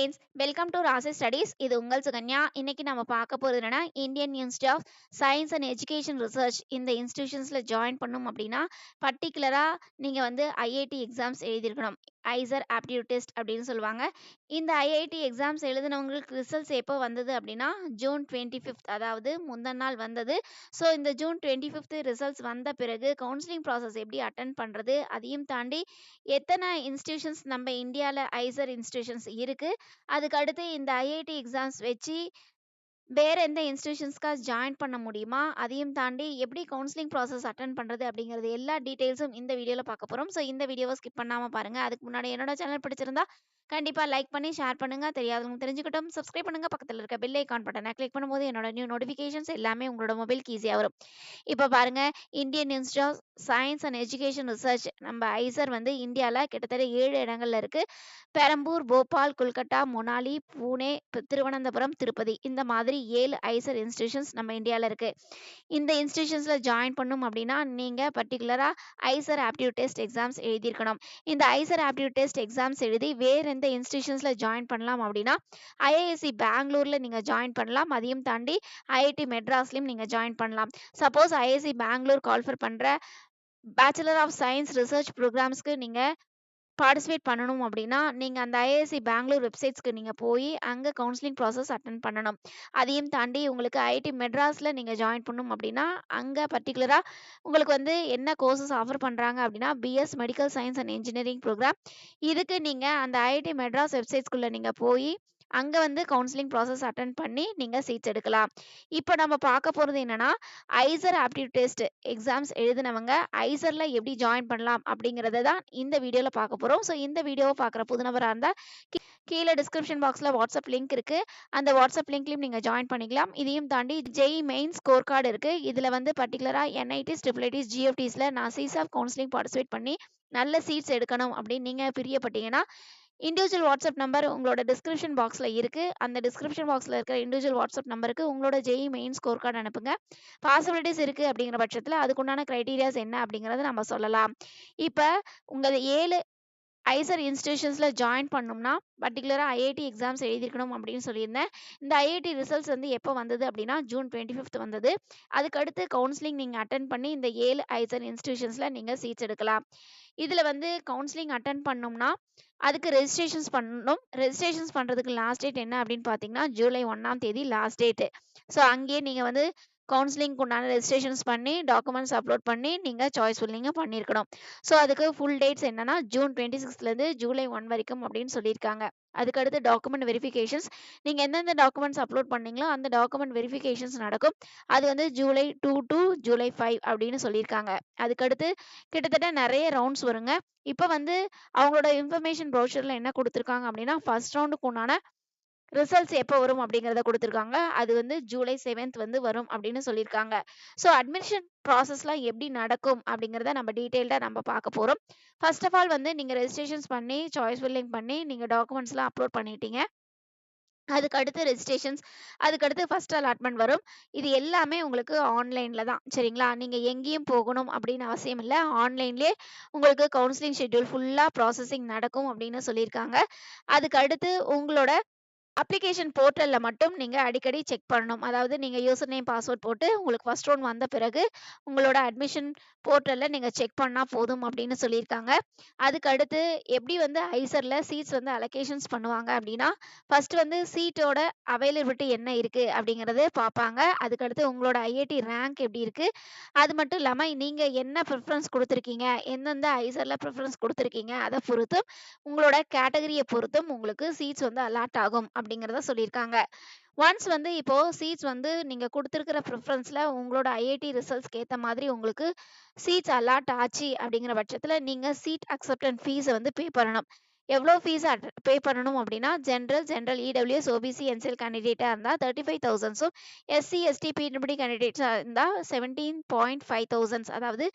Friends, welcome to Rasi studies. இது உங்கள் சுகன்யா. இன்னைக்கு நம்ம பார்க்க போறது என்னன்னா, Indian institute of science and education research இந்த இன்ஸ்டிடியூஷன்ஸ்ல ஜாயின் பண்ணணும் அப்படின்னா, பர்டிகுலரா நீங்க வந்து ஐஐடி எக்ஸாம்ஸ் எழுதியிருக்கணும். ஐசர் ஆப்டிடியூட் டெஸ்ட் அப்படின்னு சொல்லுவாங்க. இந்த ஐஐடி எக்ஸாம்ஸ் எழுதினவங்களுக்கு ரிசல்ட்ஸ் எப்போ வந்தது அப்படின்னா, ஜூன் 25th, அதாவது முந்தின நாள் வந்தது. ஸோ இந்த ஜூன் 25th ரிசல்ட்ஸ் வந்த பிறகு கவுன்சிலிங் ப்ராசஸ் எப்படி அட்டென்ட் பண்றது, அதையும் தாண்டி எத்தனை இன்ஸ்டிடியூஷன்ஸ் நம்ம இந்தியால ஐசர் இன்ஸ்டிடியூஷன்ஸ் இருக்கு, அதுக்கு அடுத்து இந்த ஐஐடி எக்ஸாம்ஸ் வச்சு வேற எந்த இன்ஸ்டிடியூஷன்ஸ்க்கா ஜாயின் பண்ண முடியுமா, அதையும் தாண்டி எப்படி கவுன்சிலிங் ப்ராசஸ் அட்டென்ட் பண்றது அப்படிங்கிறது எல்லா டீடைல்ஸும் இந்த வீடியோல பார்க்க போறோம். ஸோ இந்த வீடியோவை ஸ்கிப் பண்ணாம பாருங்க. அதுக்கு முன்னாடி என்னோட சேனல் பிடிச்சிருந்தா கண்டிப்பா லைக் பண்ணி ஷேர் பண்ணுங்க. தெரியாதவங்க தெரிஞ்சுக்கிட்டும். சப்ஸ்கிரைப் பண்ணுங்க. பக்கத்துல இருக்க பெல் ஐகான் பட்டனை கிளிக் பண்ணும்போது என்னோட நியூ நோட்டிஃபிகேஷன்ஸ் எல்லாமே உங்களோட மொபைலுக்கு ஈஸியா வரும். இப்போ பாருங்க, Indian institute of science and education research நம்ம ஐசர் வந்து இந்தியால கிட்டத்தட்ட 7 இடங்கள்ல இருக்கு. பெரம்பூர், போபால், கொல்கட்டா, மொனாலி, பூனே, திருவனந்தபுரம், திருப்பதி, இந்த மாதிரி 7 ஐசர் இன்ஸ்டிடியூஷன்ஸ் நம்ம இந்தியால இருக்கு. இந்த இன்ஸ்டிடியூஷன்ஸ்ல ஜாயின் பண்ணும் அப்படின்னா நீங்க பர்டிகுலரா ஐசர் ஆப்டிடியூட் டெஸ்ட் எக்ஸாம்ஸ் எழுதியிருக்கணும். இந்த ஐசர் ஆப்டிடியூட் டெஸ்ட் எக்ஸாம்ஸ் எழுதி வேற எந்த இன்ஸ்டிடியூஷன்ஸ்ல ஜாயின் பண்ணலாம் அப்படின்னா, ஐஐஎஸ்சி பெங்களூர்ல நீங்க ஜாயின் பண்ணலாம். அதையும் தாண்டி ஐஐடி மெட்ராஸ்லயும் நீங்க ஜாயின் பண்ணலாம். சப்போஸ் ஐஐஎஸ்சி பெங்களூர் கால்ஃபர் பண்ற பேச்சுலர் ஆஃப் சயின்ஸ் ரிசர்ச் ப்ரோக்ராம்ஸ்க்கு நீங்க பார்ட்டிசிபேட் பண்ணணும் அப்படின்னா, நீங்க அந்த ஐஐஎஸ்சி பெங்களூர் வெப்சைட்ஸ்க்கு நீங்க போய் அங்க கவுன்சிலிங் ப்ராசஸ் அட்டென்ட் பண்ணணும். அதையும் தாண்டி உங்களுக்கு ஐஐடி மெட்ராஸ்ல நீங்க ஜாயின் பண்ணணும் அப்படின்னா, அங்க பர்டிகுலரா உங்களுக்கு வந்து என்ன கோர்சஸ் ஆஃபர் பண்றாங்க அப்படின்னா, BS medical science and engineering program. இதுக்கு நீங்க அந்த ஐஐடி மெட்ராஸ் வெப்சைட்ஸ்குள்ள நீங்க போய் அங்க வந்து கவுன்சிலிங் ப்ராசஸ் அட்டென்ட் பண்ணி நீங்க சீட்ஸ் எடுக்கலாம். இப்போ நம்ம பார்க்க போறது என்னன்னா, ஐசர் ஆப்டிடியூட் டெஸ்ட் எக்ஸாம்ஸ் எழுதினவங்க ஐசர்ல எப்படி ஜாயின் பண்ணலாம் அப்படிங்கறத தான் இந்த வீடியோல பார்க்க போறோம். ஸோ இந்த வீடியோவை பார்க்குற புது நபரா இருந்தா கீழே டிஸ்கிரிப்ஷன் பாக்ஸ்ல வாட்ஸ்அப் லிங்க் இருக்கு. அந்த வாட்ஸ்அப் லிங்க்லயும் நீங்க ஜாயின் பண்ணிக்கலாம். இதையும் தாண்டி ஜெய் மெயின் ஸ்கோர் கார்டு இருக்கு. இதுல வந்து பர்டிகுலரா என்ஐடிஸ், ட்ரிபிள்ஐடிஸ், ஜிஎஃப்டிஸ்ல நான் சிசாப் கவுன்சிலிங் பார்ட்டிசிபேட் பண்ணி நல்ல சீட்ஸ் எடுக்கணும் அப்படின்னு நீங்க பிரியப்பட்டீங்கன்னா, இண்டிவிஜுவல் வாட்ஸ்அப் நம்பர் உங்களோட டிஸ்கிரிப்ஷன் பாக்ஸ்ல இருக்கு. அந்த டிஸ்கிரிப்ஷன் பாக்ஸ்ல இருக்கிற இண்டிவிஜுவல் வாட்ஸ்அப் நம்பருக்கு உங்களோட ஜெய் மெயின் ஸ்கோர் கார்டு அனுப்புங்க. பாசிபிலிட்டிஸ் இருக்கு அப்படிங்கிற பட்சத்துல அதுக்குண்டான கிரைட்டீரியாஸ் என்ன அப்படிங்கறத நம்ம சொல்லலாம். இப்ப உங்க 7 ஐசர் இன்ஸ்டிடியூஷன்ஸ்ல ஜாயின் பண்ணணும்னா பர்டிகுலரா ஐஐடி எக்ஸாம்ஸ் எழுதியிருக்கணும் அப்படின்னு சொல்லியிருந்தேன். இந்த ஐஐடி ரிசல்ட்ஸ் வந்து எப்போ வந்தது அப்படின்னா, ஜூன் 25th வந்தது. அதுக்கு அடுத்து கவுன்சிலிங் நீங்க அட்டென்ட் பண்ணி இந்த 7 ஐசர் இன்ஸ்டிடியூஷன்ஸ்ல நீங்க சீட்ஸ் எடுக்கலாம். இதுல வந்து கவுன்சிலிங் அட்டென்ட் பண்ணணும்னா அதுக்கு ரெஜிஸ்ட்ரேஷன்ஸ் பண்ணணும். ரெஜிஸ்ட்ரேஷன்ஸ் பண்றதுக்கு லாஸ்ட் டேட் என்ன அப்படின்னு பாத்தீங்கன்னா, ஜூலை 1ஆம் தேதி லாஸ்ட் டேட். ஸோ அங்கேயே நீங்க வந்து கவுன்சிலிங்க்கு உண்டான ரெஜிஸ்ட்ரேஷன்ஸ் பண்ணி டாக்குமெண்ட்ஸ் அப்லோட் பண்ணி நீங்க சாய்ஸ் ஃபில்லிங்க பண்ணியிருக்கணும். ஸோ அதுக்கு ஃபுல் டேட்ஸ் என்னன்னா, ஜூன் 26லேருந்து ஜூலை 1 வரைக்கும் அப்படின்னு சொல்லியிருக்காங்க. அதுக்கடுத்து டாக்குமெண்ட் வெரிஃபிகேஷன்ஸ், நீங்க எந்தெந்த டாக்குமெண்ட்ஸ் அப்லோட் பண்ணீங்களோ அந்த டாக்குமெண்ட் வெரிஃபிகேஷன்ஸ் நடக்கும். அது வந்து ஜூலை 2 to ஜூலை 5 அப்படின்னு சொல்லியிருக்காங்க. அதுக்கடுத்து கிட்டத்தட்ட நிறைய ரவுண்ட்ஸ் வருங்க. இப்போ வந்து அவங்களோட இன்ஃபர்மேஷன் ப்ரோஷர்ல என்ன கொடுத்துருக்காங்க அப்படின்னா, ஃபர்ஸ்ட் ரவுண்டுக்கு உண்டான ரிசல்ட்ஸ் எப்போ வரும் அப்படிங்கிறத கொடுத்துருக்காங்க. அது வந்து ஜூலை 7th வந்து வரும் அப்படின்னு சொல்லியிருக்காங்க. ஸோ அட்மிஷன் ப்ராசஸ்லாம் எப்படி நடக்கும் அப்படிங்கிறத நம்ம டீட்டெயில்டா நம்ம பார்க்க போறோம். ஃபர்ஸ்ட் ஆஃப் ஆல் வந்து நீங்க ரெஜிஸ்ட்ரேஷன்ஸ் பண்ணி சாய்ஸ் ஃபில்லிங் பண்ணி நீங்க டாக்குமெண்ட்ஸ்லாம் அப்லோட் பண்ணிட்டீங்க. அதுக்கு அடுத்து ரெஜிஸ்ட்ரேஷன்ஸ், அதுக்கு அடுத்து ஃபர்ஸ்ட் அலாட்மெண்ட் வரும். இது எல்லாமே உங்களுக்கு ஆன்லைன்ல தான், சரிங்களா? நீங்க எங்கேயும் போகணும் அப்படின்னு அவசியம் இல்ல. ஆன்லைன்லயே உங்களுக்கு கவுன்சிலிங் ஷெட்யூல் ஃபுல்லா ப்ராசஸிங் நடக்கும் அப்படின்னு சொல்லியிருக்காங்க. அதுக்கு அடுத்து உங்களோட அப்ளிகேஷன் போர்ட்டல்ல மட்டும் நீங்க அடிக்கடி செக் பண்ணணும். அதாவது நீங்க யூசர் நேம், பாஸ்வேர்ட் போட்டு உங்களுக்கு ஃபர்ஸ்ட் ரவுண்ட் வந்த பிறகு உங்களோட அட்மிஷன் போர்ட்டல்ல நீங்க செக் பண்ணா போதும் அப்படின்னு சொல்லியிருக்காங்க. அதுக்கு அடுத்து எப்படி வந்து ஐசர்ல சீட்ஸ் வந்து அலோகேஷன்ஸ் பண்ணுவாங்க அப்படின்னா, ஃபர்ஸ்ட் வந்து சீட்டோட அவைலபிலிட்டி என்ன இருக்கு அப்படிங்கறது பார்ப்பாங்க. அதுக்கு அடுத்து உங்களோட ஐஐடி ரேங்க் எப்படி இருக்கு, அது மட்டும் இல்லாம நீங்க என்ன ப்ரிஃபரன்ஸ் கொடுத்துருக்கீங்க, எந்தெந்த ஐசர்ல ப்ரிஃபரன்ஸ் கொடுத்துருக்கீங்க, அதை பொறுத்தும் உங்களோட கேட்டகரியை பொறுத்தும் உங்களுக்கு சீட்ஸ் வந்து அலாட் ஆகும் அப்படிங்கிறத சொல்லியிருக்காங்க. ஒன்ஸ் வந்து இப்போ சீட்ஸ் வந்து நீங்க கொடுத்துருக்கிற ப்ரிஃபரன்ஸ்ல உங்களோட ஐஐடி ரிசல்ட்ஸ்க்கு ஏற்ற மாதிரி உங்களுக்கு சீட்ஸ் அலாட் ஆச்சு அப்படிங்கிற பட்சத்துல நீங்க சீட் அக்செப்டன்ஸ் ஃபீஸை வந்து பே பண்ணணும். எவ்வளோ ஃபீஸ் பே பண்ணணும் அப்படின்னா, ஜென்ரல் இடபிள்யூஎஸ் ஓபிசி என்சிஎல் கேண்டிடேட்டா இருந்தா 35,000, எஸ்சி எஸ்டி பிடபிள்யூடி கேண்டிடேட்ஸா இருந்தா 17,500, அதாவது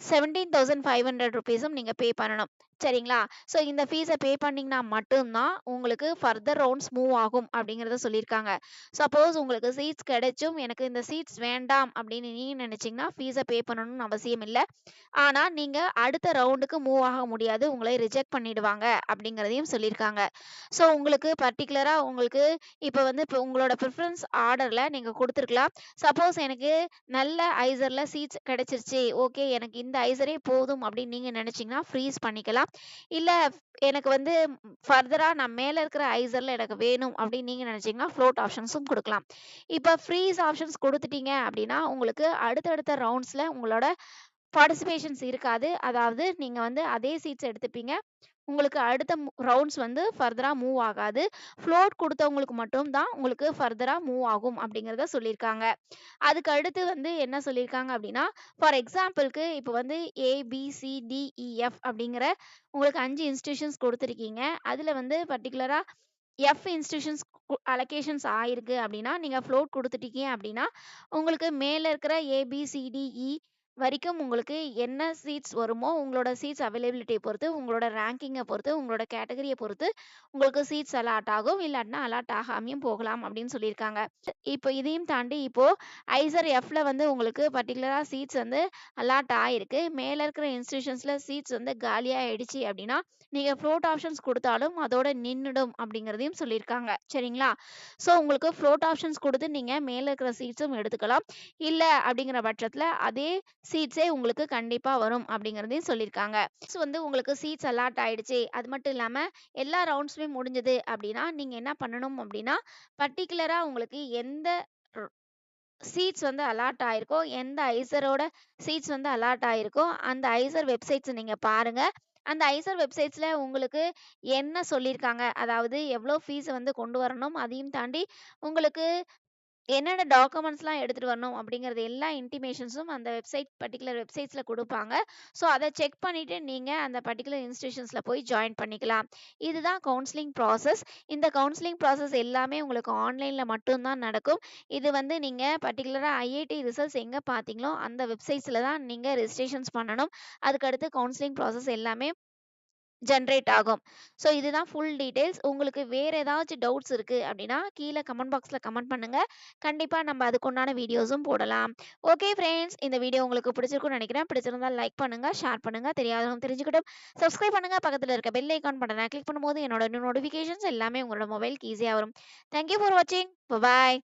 17,500 ருபீஸும் நீங்க பே பண்ணணும். சரிங்களா? ஸோ இந்த ஃபீஸ பே பண்ணீங்கன்னா மட்டும் தான் உங்களுக்கு ஃபர்தர் ரவுண்ட்ஸ் மூவ் ஆகும் அப்படிங்கிறத சொல்லியிருக்காங்க. சப்போஸ் உங்களுக்கு சீட்ஸ் கிடைச்சும் எனக்கு இந்த சீட்ஸ் வேண்டாம் அப்படின்னு நீங்க நினைச்சீங்கன்னா ஃபீஸ பே பண்ணணும்னு அவசியம் இல்ல. ஆனா நீங்க அடுத்த ரவுண்டுக்கு மூவ் ஆக முடியாது. உங்களை ரிஜெக்ட் பண்ணிடுவாங்க அப்படிங்கிறதையும் சொல்லியிருக்காங்க. ஸோ உங்களுக்கு பர்ட்டிகுலரா உங்களுக்கு இப்ப உங்களோட ப்ரிஃபரன்ஸ் ஆர்டர்ல நீங்க குடுத்துருக்கலாம். சப்போஸ் எனக்கு நல்ல ஐசர்ல சீட்ஸ் கிடைச்சிருச்சு. ஓகே எனக்கு இந்த ஐசரே போதும் அப்படின்னு நீங்க நினைச்சீங்கன்னா ஃப்ரீஸ் பண்ணிக்கலாம். இல்ல எனக்கு வந்து ஃபர்தரா நான் மேல இருக்கிற ஐசர்ல எனக்கு வேணும் அப்படின்னு நீங்க நினைச்சீங்கன்னா ஃப்ளோட் ஆப்ஷன்ஸும் குடுக்கலாம். இப்ப ஃப்ரீஸ் ஆப்ஷன்ஸ் குடுத்துட்டீங்க அப்படின்னா, உங்களுக்கு அடுத்தடுத்த ரவுண்ட்ஸ்ல உங்களோட பார்ட்டிசிபேஷன்ஸ் இருக்காது. அதாவது நீங்க வந்து அதே சீட்ஸ் எடுத்துப்பீங்க. உங்களுக்கு அடுத்த ரவுண்ட்ஸ் வந்து ஃபர்தரா மூவ் ஆகாது. ஃப்ளோட் குடுத்தவங்களுக்கு மட்டும் தான் உங்களுக்கு ஃபர்தரா மூவ் ஆகும் அப்படிங்கிறத சொல்லியிருக்காங்க. அதுக்கு அடுத்து வந்து என்ன சொல்லியிருக்காங்க அப்படின்னா, ஃபார் எக்ஸாம்பிள்க்கு இப்ப வந்து ஏ, பி, சி, டி, இ, எஃப் அப்படிங்கிற உங்களுக்கு 5 இன்ஸ்டிடியூஷன்ஸ் குடுத்துருக்கீங்க. அதுல வந்து பர்ட்டிகுலரா எஃப் இன்ஸ்டிடியூஷன்ஸ் அலோகேஷன்ஸ் ஆயிருக்கு அப்படின்னா, நீங்க ஃப்ளோட் குடுத்துட்டீங்க அப்படின்னா, உங்களுக்கு மேல இருக்கிற ஏ, பி, சி, டி, இ வரைக்கும் உங்களுக்கு என்ன சீட்ஸ் வருமோ, உங்களோட சீட்ஸ் அவைலபிலிட்டிய பொறுத்து, உங்களோட ரேங்கிங்க பொறுத்து, உங்களோட கேட்டகரிய பொறுத்து உங்களுக்கு சீட்ஸ் அலாட் ஆகும். இல்லாட்டினா அலாட் ஆகாமயும் போகலாம் அப்படின்னு சொல்லியிருக்காங்க. இப்போ இதையும் தாண்டி இப்போ ஐசர் எஃப்ல வந்து உங்களுக்கு பர்ட்டிகுலரா சீட்ஸ் வந்து அலாட் ஆயிருக்கு. மேல இருக்கிற இன்ஸ்டிடியூஷன்ஸ்ல சீட்ஸ் வந்து காலியா ஆயிடுச்சு அப்படின்னா, நீங்க ஃப்ளோட் ஆப்ஷன்ஸ் குடுத்தாலும் அதோட நின்னுடும் அப்படிங்கிறதையும் சொல்லியிருக்காங்க. சரிங்களா? ஸோ உங்களுக்கு ஃப்ளோட் ஆப்ஷன்ஸ் குடுத்து நீங்க மேல இருக்கிற சீட்ஸும் எடுத்துக்கலாம். இல்ல அப்படிங்கிற பட்சத்துல அதே சீட்ஸே உங்களுக்கு கண்டிப்பா வரும் அப்படிங்கிறதையும் சொல்லியிருக்காங்க. வந்து உங்களுக்கு சீட்ஸ் அலாட் ஆயிடுச்சு. அது மட்டும் இல்லாம எல்லா ரவுண்ட்ஸுமே முடிஞ்சது அப்படின்னா, நீங்க என்ன பண்ணணும் அப்படின்னா, பர்ட்டிகுலரா உங்களுக்கு எந்த ர் சீட்ஸ் வந்து அலாட் ஆயிருக்கோ, எந்த ஐசரோட சீட்ஸ் வந்து அலாட் ஆயிருக்கோ, அந்த ஐசர் வெப்சைட்ஸ நீங்க பாருங்க. அந்த ஐசர் வெப்சைட்ஸ்ல உங்களுக்கு என்ன சொல்லியிருக்காங்க, அதாவது எவ்வளோ ஃபீஸ வந்து கொண்டு வரணும், அதையும் தாண்டி உங்களுக்கு என்னென்ன டாக்குமெண்ட்ஸ்லாம் எடுத்துட்டு வரணும் அப்படிங்கிறது எல்லா இன்டிமேஷன்ஸும் அந்த பர்ட்டிகுலர் வெப்சைட்ஸ்ல குடுப்பாங்க. ஸோ அத செக் பண்ணிட்டு நீங்க அந்த பர்ட்டிகுலர் இன்ஸ்டிடியூஷன்ஸ்ல போய் ஜாயின் பண்ணிக்கலாம். இதுதான் கவுன்சிலிங் ப்ராசஸ். இந்த கவுன்சிலிங் ப்ராசஸ் எல்லாமே உங்களுக்கு ஆன்லைன்ல மட்டும் தான் நடக்கும். இது வந்து நீங்க பர்ட்டிகுலரா ஐஐடி ரிசல்ட்ஸ் எங்க பார்த்தீங்களோ, அந்த வெப்சைட்ஸ்ல தான் நீங்க ரெஜிஸ்ட்ரேஷன்ஸ் பண்ணணும். அதுக்கடுத்து கவுன்சிலிங் ப்ராசஸ் எல்லாமே ஜெனரேட் ஆகும். ஸோ இதுதான் ஃபுல் டீட்டெயில்ஸ். உங்களுக்கு வேற ஏதாச்சும் டவுட்ஸ் இருக்கு அப்படின்னா, கீழ கமெண்ட் பாக்ஸ்ல கமெண்ட் பண்ணுங்க. கண்டிப்பா நம்ம அதுக்குண்டான வீடியோஸும் போடலாம். ஓகே ஃபிரெண்ட்ஸ், இந்த வீடியோ உங்களுக்கு பிடிச்சிருக்கும்னு நினைக்கிறேன். பிடிச்சிருந்தா லைக் பண்ணுங்க, ஷேர் பண்ணுங்க. தெரியாதவங்க தெரிஞ்சுக்கட்டும். சப்ஸ்கிரைப் பண்ணுங்க. பக்கத்துல இருக்க பெல் ஐகான் பட்டன கிளிக் பண்ணும்போது என்னோட நோட்டிஃபிகேஷன்ஸ் எல்லாமே உங்களோட மொபைலுக்கு ஈஸியா வரும். தேங்க் யூ ஃபார் வாட்சிங். பாய்.